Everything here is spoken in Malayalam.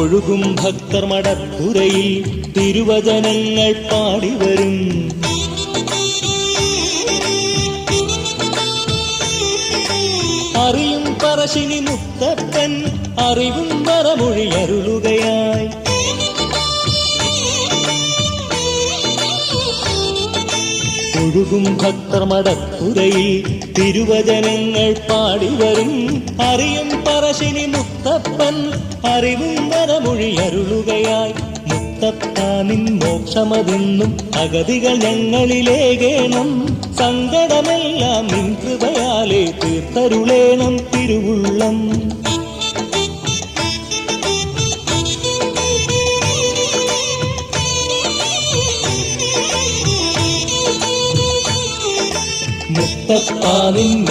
ഒഴുകും ഭക്തർ മടപ്പുരയിൽ തിരുവചനങ്ങൾ പാടിവരും. അറിയും പറശ്ശിനി മുത്തപ്പൻ അറിവും വരമൊഴിയരുളുകയായി. ഒഴുകും ഭക്തർ മടപ്പുരയിൽ തിരുവചനങ്ങൾ പാടിവരും. അറിയും പറശ്ശിനി മുത്തപ്പൻ അറിവും വരമൊഴിയരുളുകയായി. മുത്തപ്പനിൻ മോക്ഷമതെന്നും അഗതികൾ ഞങ്ങളിലേകേണം. സങ്കടമെല്ലാം നിൻ കൃപയാലെ തീർത്തരുളേണം തിരുവുള്ളം. മുത്തപ്പനിൻ